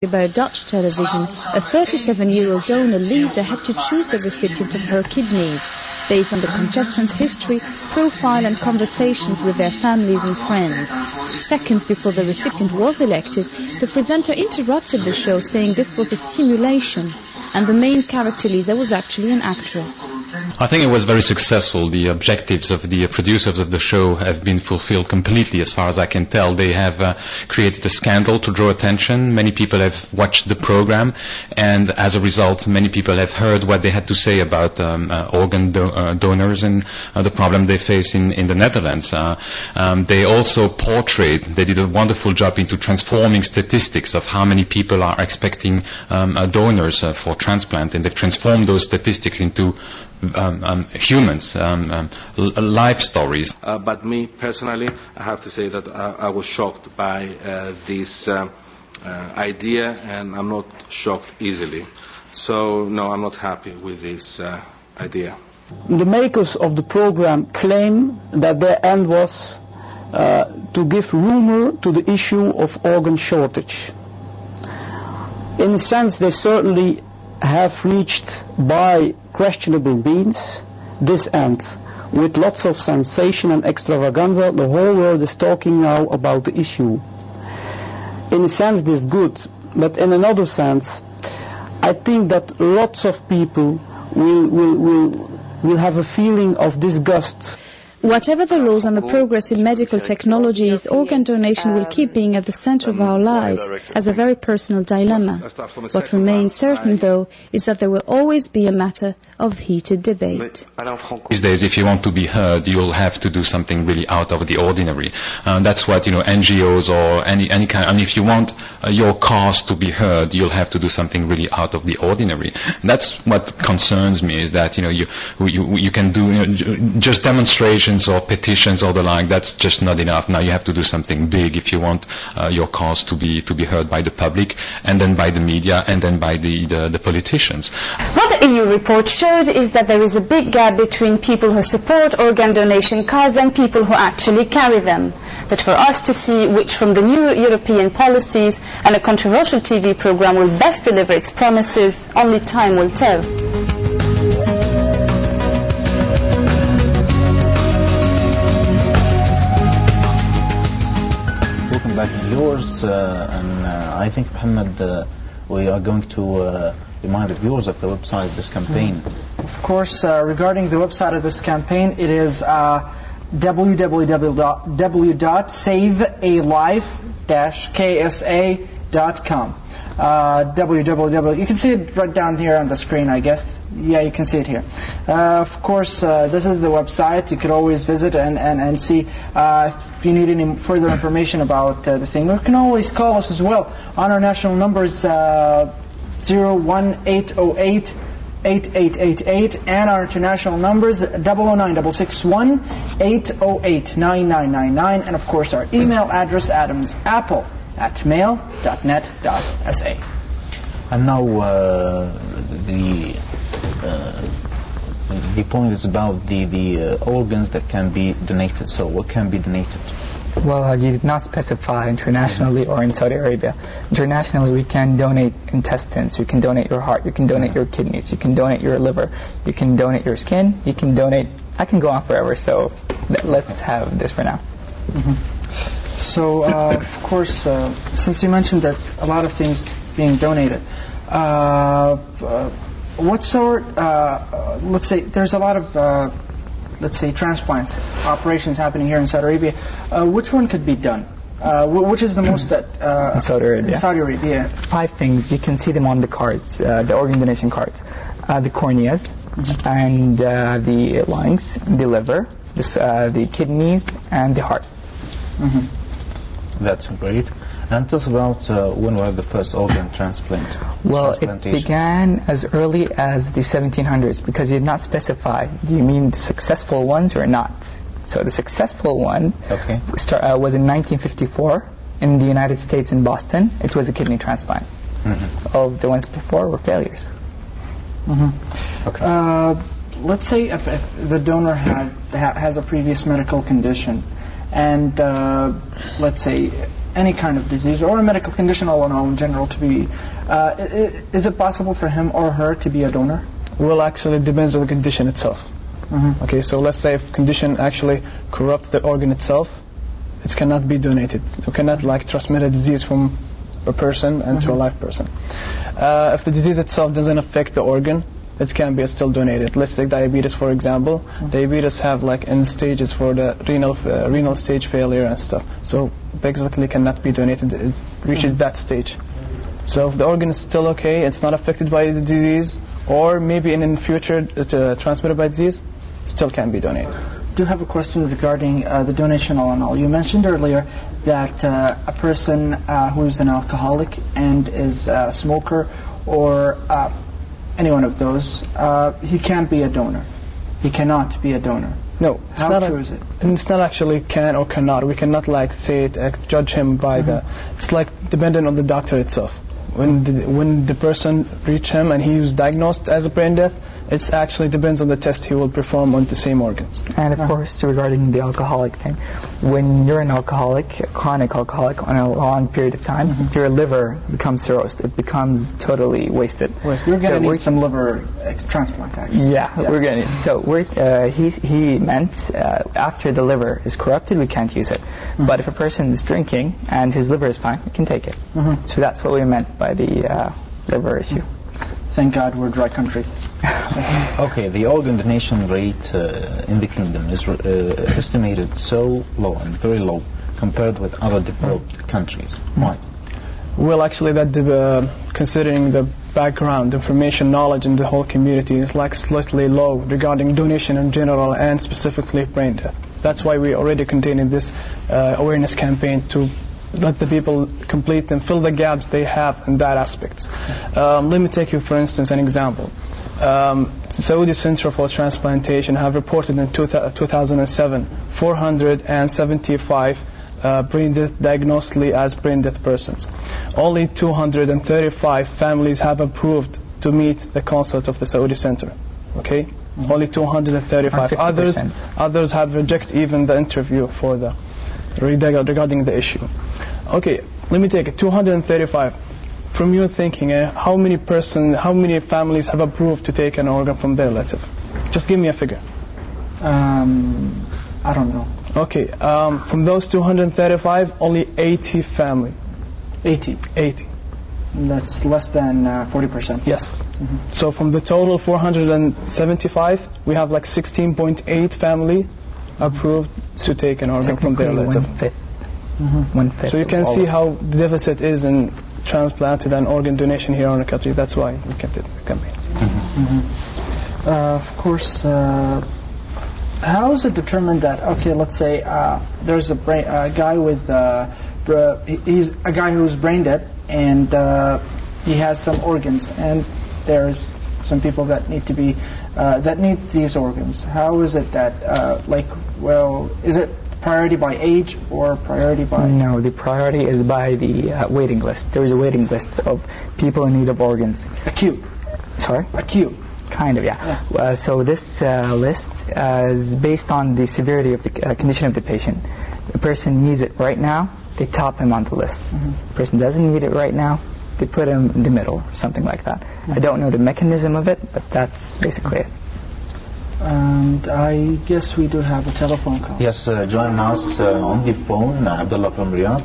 By a Dutch television, a 37-year-old donor, Lisa, had to choose the recipient of her kidneys based on the contestants' history, profile and conversations with their families and friends. Seconds before the recipient was elected, the presenter interrupted the show saying this was a simulation and the main character, Lisa, was actually an actress. I think it was very successful. The objectives of the producers of the show have been fulfilled completely, as far as I can tell. They have created a scandal to draw attention. Many people have watched the program, and as a result, many people have heard what they had to say about organ donors and the problem they face in the Netherlands. They also they did a wonderful job into transforming statistics of how many people are expecting donors for transplant, and they've transformed those statistics into humans, life stories. But me personally, I have to say that I was shocked by this idea, and I'm not shocked easily. So no, I'm not happy with this idea. The makers of the program claim that their end was to give rumor to the issue of organ shortage. In a sense, they certainly have reached by questionable means this end. With lots of sensation and extravaganza, the whole world is talking now about the issue. In a sense, this is good, but in another sense, I think that lots of people will have a feeling of disgust. Whatever the laws and the progress in medical technologies, organ donation will keep being at the center of our lives as a very personal dilemma. What remains certain, though, is that there will always be a matter of heated debate. These days, if you want to be heard, you'll have to do something really out of the ordinary. That's what, NGOs or any kind. I mean, if you want your cause to be heard, you'll have to do something really out of the ordinary. And that's what concerns me, is that you can do just demonstrations or petitions or the like. That's just not enough. Now you have to do something big if you want your cause to be heard by the public, and then by the media, and then by the politicians. What the EU report showed is that there is a big gap between people who support organ donation cards and people who actually carry them. But for us to see which from the new European policies and a controversial TV program will best deliver its promises, only time will tell. Back viewers, and I think, Mohammed, we are going to remind the viewers of the website of this campaign. Of course, regarding the website of this campaign, it is www.savealife-ksa.com. www. You can see it right down here on the screen, I guess. Yeah, you can see it here. Of course, this is the website. You could always visit and see if you need any further information about the thing. You can always call us as well on our national numbers 01808 8888, and our international numbers 009-661 808 9999, and of course our email address adamsapple@mail.net.sa. And now the point is about the organs that can be donated. So what can be donated? Well, you did not specify internationally or in Saudi Arabia. Internationally, we can donate intestines, you can donate your heart, you can donate your kidneys, you can donate your liver, you can donate your skin, you can donate... I can go on forever, so let's have this for now. So, of course, since you mentioned that a lot of things being donated, what sort, let's say, there's a lot of, let's say, transplants, operations happening here in Saudi Arabia. Which one could be done? Which is the most that... in Saudi Arabia. In Saudi Arabia. 5 things. You can see them on the cards, the organ donation cards. The corneas, and the lungs, the liver, the kidneys, and the heart. That's great. And tell us about when was the first organ transplant? Well, it began as early as the 1700s, because you did not specify. Do you mean the successful ones or not? So the successful one was in 1954 in the United States in Boston. It was a kidney transplant. All of the ones before were failures. Let's say if the donor has a previous medical condition, and let's say any kind of disease or a medical condition all in all in general to be, is it possible for him or her to be a donor? Well, actually, it depends on the condition itself. Okay, so let's say if condition actually corrupts the organ itself, it cannot be donated. You cannot like transmit a disease from a person and to a live person. If the disease itself doesn't affect the organ, it can be still donated. Let's take diabetes for example. Diabetes have like end stages for the renal stage failure and stuff. So basically cannot be donated. It reaches that stage. So if the organ is still okay, it's not affected by the disease, or maybe in the future transmitted by disease, still can be donated. I do have a question regarding the donation all in all. You mentioned earlier that a person who's an alcoholic and is a smoker or any one of those, he can't be a donor. He cannot be a donor. No. How true is it? It's not actually can or cannot. We cannot like say it, judge him by the. It's like dependent on the doctor itself. When the person reach him and he was diagnosed as a brain death, it actually depends on the test he will perform on the same organs. And of course, regarding the alcoholic thing, when you're an alcoholic, a chronic alcoholic, on a long period of time, your liver becomes cirrhosis. It becomes totally wasted. You're going to need some liver transplant, actually. Yeah, we're going to need. So he meant after the liver is corrupted, we can't use it. But if a person is drinking and his liver is fine, we can take it. So that's what we meant by the liver issue. Thank God we're a dry country. Okay, the organ donation rate in the kingdom is estimated so low and very low compared with other developed countries. Why? Well, actually, that considering the background, information, knowledge in the whole community is like slightly low regarding donation in general and specifically brain death. That's why we already contained this awareness campaign to let the people complete and fill the gaps they have in that aspect. Let me take you, for instance, an example. Saudi Center for Transplantation have reported in 2007 475 brain death diagnosed as brain death persons. Only 235 families have approved to meet the consult of the Saudi Center. Okay, only 235. Others have rejected even the interview for the regarding the issue. Okay, let me take it. 235. From your thinking, how many families have approved to take an organ from their relative? Just give me a figure. I don't know. Okay, from those 235, only 80 family. 80? 80. That's less than 40%. Yes. So from the total 475, we have like 16.8 family approved to take an organ from their relative. 1/5. So you can see how the deficit is in transplanted and organ donation here in the country. That's why we kept it in the campaign. Of course, how is it determined that, okay, let's say there's a guy with, he's a guy who's brain dead and he has some organs and there's some people that need to be, that need these organs. How is it that, is it priority by age or priority by... No, the priority is by the waiting list. There is a waiting list of people in need of organs. A queue? Sorry? A queue? Kind of, yeah. So this list is based on the severity of the condition of the patient. The person needs it right now, they top him on the list. The person doesn't need it right now, they put him in the middle, or something like that. I don't know the mechanism of it, but that's basically it. And I guess we do have a telephone call. Yes, join us on the phone, Abdullah from Riyadh.